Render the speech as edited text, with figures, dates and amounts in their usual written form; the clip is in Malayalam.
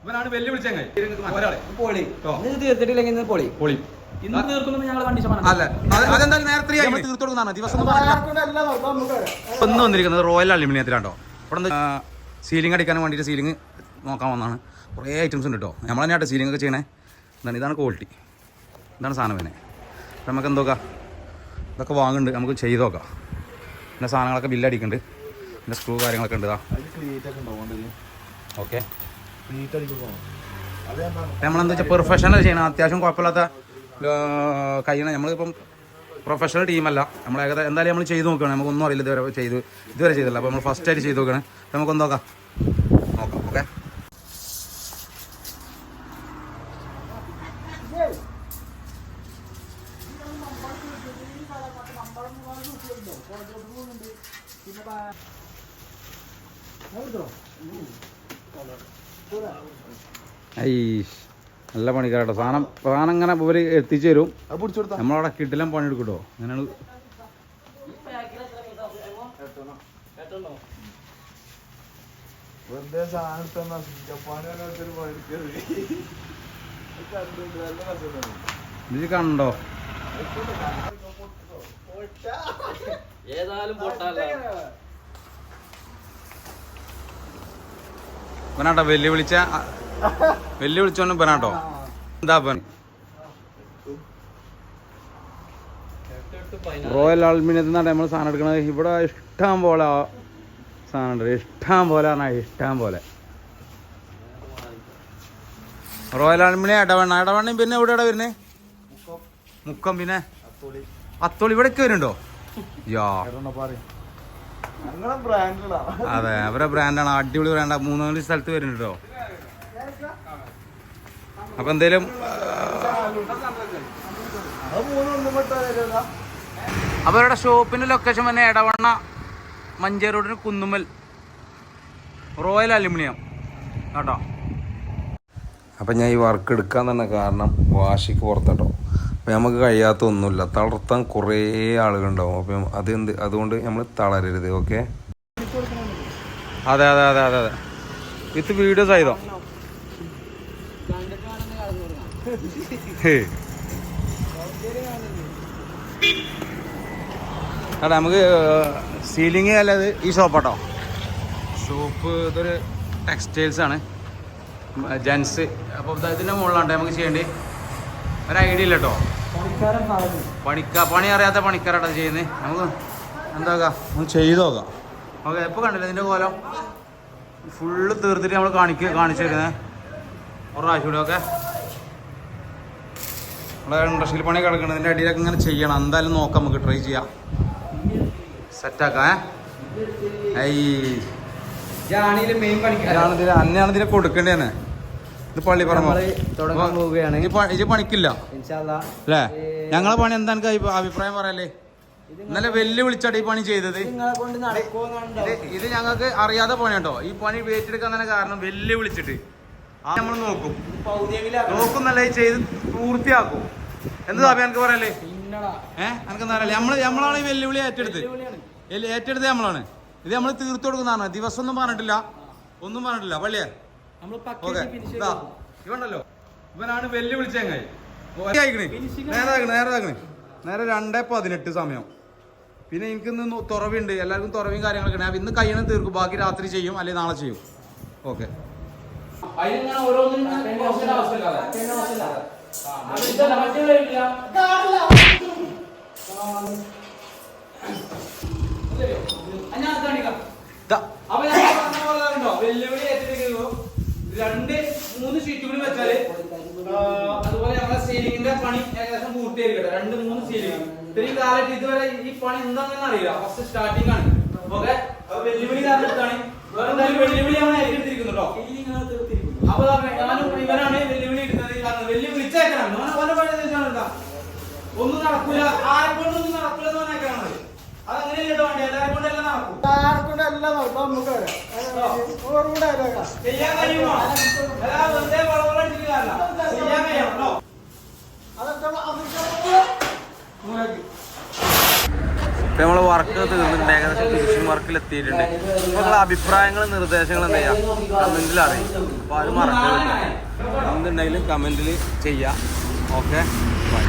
ഇവനാണ് വെല്ലു വിളിച്ചങ്ങായി ഒരാളെ പൊളി തീർത്തിട്ടില്ലെങ്കിൽ പൊളി പൊളി ഇന്ന് തീർക്കുന്നു ഞങ്ങൾ കണ്ടീഷൻ അല്ല അതെന്തായാലും നേരത്തെ തീർത്തു കൊടുക്കുന്നതാണ് ദിവസം ഒന്ന് വന്നിരിക്കുന്നത് റോയൽ അലുമിനിയത്തിലാണ്ടോ ഇവിടെ സീലിംഗ് അടിക്കാൻ വേണ്ടിയിട്ട് സീലിംഗ് നോക്കാൻ വന്നതാണ് കുറേ ഐറ്റംസ് ഉണ്ട് കേട്ടോ നമ്മൾ തന്നെയാട്ടോ സീലിംഗ് ഒക്കെ ചെയ്യണേ എന്താണ് ഇതാണ് ക്വാളിറ്റി ഇതാണ് സാധനം പിന്നെ നമുക്ക് എന്തൊക്കെ ഇതൊക്കെ വാങ്ങുന്നുണ്ട് നമുക്ക് ചെയ്ത് നോക്കാം പിന്നെ സാധനങ്ങളൊക്കെ ബില്ലടിക്കുന്നുണ്ട് പിന്നെ സ്ക്രൂ കാര്യങ്ങളൊക്കെ ഉണ്ട് ഓക്കെ നമ്മളെന്താ വെച്ചാൽ പെർഫെക്ഷണൽ ചെയ്യണം അത്യാവശ്യം കുഴപ്പമില്ലാത്ത കഴിയണം നമ്മളിപ്പം പ്രൊഫഷണൽ ടീമല്ല നമ്മൾ ഏകദേശം എന്തായാലും നമ്മൾ ചെയ്ത് നോക്കുകയാണ് നമുക്കൊന്നും അറിയില്ല ഇതുവരെ ചെയ്തില്ല അപ്പോൾ നമ്മൾ ഫസ്റ്റ് ആയിട്ട് ചെയ്ത് നോക്കുകയാണ് നമുക്കൊന്ന് നോക്കാം ഓക്കെ നല്ല പണിക്കാരട്ടോ സാധനം ഇങ്ങനെ ഇവർ എത്തിച്ചു തരും നമ്മളവിടെ കിട്ടില്ല പണിയെടുക്കട്ടോ അങ്ങനെയാണ് ഇത് കണ്ടോ ഇവനാട്ടോ വെല്ലുവിളിച്ചോണ്ട് ഇവനാട്ടോ എന്താ റോയൽ അലുമിനിയത്തിൽ നിന്നാണ് നമ്മൾ സാധനം എടുക്കുന്നത് ഇവിടെ ഇഷ്ടം പോലെ സാധനം ഉണ്ട് ഇഷ്ടം പോലെ റോയൽ അലുമിനിയം ഇടവണ്ണയും പിന്നെ ഇവിടെ വരുന്നേ മുക്കം പിന്നെ അത്തോളി ഇവിടേക്ക് വരുന്നുണ്ടോ യാ അതെ അവരെ ബ്രാൻഡാണ് അടിപൊളി ബ്രാൻഡാ 3-4 സ്ഥലത്ത് വരുന്നുണ്ടോ അപ്പൊ എന്തേലും അപ്പൊ അവരുടെ ഷോപ്പിന്റെ ലൊക്കേഷൻ തന്നെ എടവണ്ണ മഞ്ചേരി റോഡിന് കുന്നുമ്മൽ റോയൽ അലുമിനിയം കേട്ടോ. അപ്പം ഞാൻ ഈ വർക്ക് എടുക്കാൻ തന്നെ കാരണം വാശിക്ക് പുറത്തട്ടോ. അപ്പം നമുക്ക് കഴിയാത്ത ഒന്നുമില്ല, തളർത്താൻ കുറേ ആളുകളുണ്ടാവും. അപ്പം അതുകൊണ്ട് നമ്മൾ തളരരുത്. ഓക്കെ, അതെ അതെ അതെ അതെ അതെ വിത്ത് വീഡിയോസ് ആയതോ. അടാ നമുക്ക് സീലിംഗ് അല്ലത് ഈ ഷോപ്പാട്ടോ. ഷോപ്പ് ഇതൊരു ടെക്സ്റ്റൈൽസ് ആണ്, ജെൻസ്. അപ്പോൾ ഇതിൻ്റെ മുകളിലാണ് നമുക്ക് ചെയ്യേണ്ടി. ഒരു ഐഡിയ ഇല്ല കേട്ടോ. പണി അറിയാത്ത പണിക്കാരാട്ടോ ചെയ്യുന്നത്. നമുക്ക് എന്താക്കാം, ഒന്ന് ചെയ്ത് നോക്കാം. ഓക്കെ, എപ്പോൾ കണ്ടില്ല ഇതിൻ്റെ കോലം ഫുള്ള് തീർത്തിട്ട് നമ്മൾ കാണിച്ചു തരുന്നത് ഒരു പ്രാവശ്യം കൂടി. ഓക്കെ, നമ്മളെ ഇൻഡസ്ട്രിയിൽ പണി കിടക്കുന്നതിൻ്റെ അടിയിലൊക്കെ ഇങ്ങനെ ചെയ്യണം. എന്തായാലും നോക്കാം, നമുക്ക് ട്രൈ ചെയ്യാം, സെറ്റാക്കാം. അന്നെയാണ് ഇതിനെ കൊടുക്കേണ്ടതാണ്. ഇത് പള്ളി പറഞ്ഞു ഇത് പണിക്കില്ല അല്ലേ? ഞങ്ങളെ പണി എന്താ എനിക്ക് അഭിപ്രായം പറയല്ലേ? ഇന്നലെ വെല്ലുവിളിച്ചാണ് ഈ പണി ചെയ്തത്. ഇത് ഞങ്ങൾക്ക് അറിയാതെ പണി കേട്ടോ. ഈ പണി ഏറ്റെടുക്കാൻ തന്നെ കാരണം വെല്ലുവിളിച്ചിട്ട് നമ്മൾ നോക്കുന്നല്ല ചെയ്ത് പൂർത്തിയാക്കും. എന്താ എനിക്ക് പറയല്ലേ? എനിക്കെന്താ പറയല്ലേ, നമ്മളാണ് ഈ വെല്ലുവിളി ഏറ്റെടുത്ത് നമ്മളാണ്. ഇത് നമ്മൾ തീർത്തു കൊടുക്കുന്നതാണ്. ദിവസം ഒന്നും പറഞ്ഞിട്ടില്ല, ഒന്നും പറഞ്ഞിട്ടില്ല. പള്ളിയെ ഇവണ്ടല്ലോ, ഇവനാണ് വെല്ലുവിളിച്ചങ്ങായി. നേരെ 2:18 സമയം. പിന്നെ എനിക്കിന്ന് തുറവുണ്ട്, എല്ലാവർക്കും തുറവും കാര്യങ്ങളൊക്കെ. ഞാൻ ഇന്ന് കഴിയണം തീർക്കും, ബാക്കി രാത്രി ചെയ്യും അല്ലെങ്കിൽ നാളെ ചെയ്യും. ഓക്കെ, വെല്ലുവിളി ഏറ്റെടുക്കുന്നു. 2-3 ഷീറ്റ് കൂടി വെച്ചാല് അതുപോലെ നമ്മളെ സീലിംഗിന്റെ പണി ഏകദേശം പൂർത്തിയായിരിക്കട്ടെ. 2-3 സീലിംഗ്. ഇത്രയും കാലത്ത് ഇതുവരെ ഈ പണി എന്താണെന്ന് അറിയില്ല. ഫസ്റ്റ് സ്റ്റാർട്ടിംഗ് ആണ്. ഓക്കെ, വെല്ലുവിളി കാരണത്താണ്. വേറെ എന്തായാലും വെല്ലുവിളി നമ്മൾ ഏറ്റെടുത്തിരിക്കുന്നുണ്ടോ? അപ്പൊ ഞാനും ഇവരാണ് വെല്ലുവിളി എടുത്തത്. വെല്ലുവിളിച്ചേക്കണം. എന്താ ഒന്നും നടക്കൂല, ആരെക്കൊണ്ടൊന്നും നടക്കൂല എന്ന് പറഞ്ഞേക്കാണ്. അതങ്ങനെയല്ലോ വേണ്ടി എല്ലാവരെ കൊണ്ടെല്ലാം നടക്കും. ചെയ്യാൻ കഴിയുമോ? വെറുതെ വളവളടിച്ചിട്ടില്ല, ചെയ്യാൻ കഴിയണോ? ഇപ്പം നമ്മൾ വർക്ക് തീർന്നിട്ടുണ്ട്, ഏകദേശം ഫിനിഷിംഗ് വർക്കിൽ എത്തിയിട്ടുണ്ട്. അപ്പോൾ നിങ്ങളുടെ അഭിപ്രായങ്ങളും നിർദ്ദേശങ്ങളും എന്താ ചെയ്യുക കമൻറ്റിൽ അറിയും. അപ്പോൾ അത് മറക്കരുത്, എന്തുണ്ടെങ്കിലും കമൻറ്റിൽ ചെയ്യാം. Okay, by.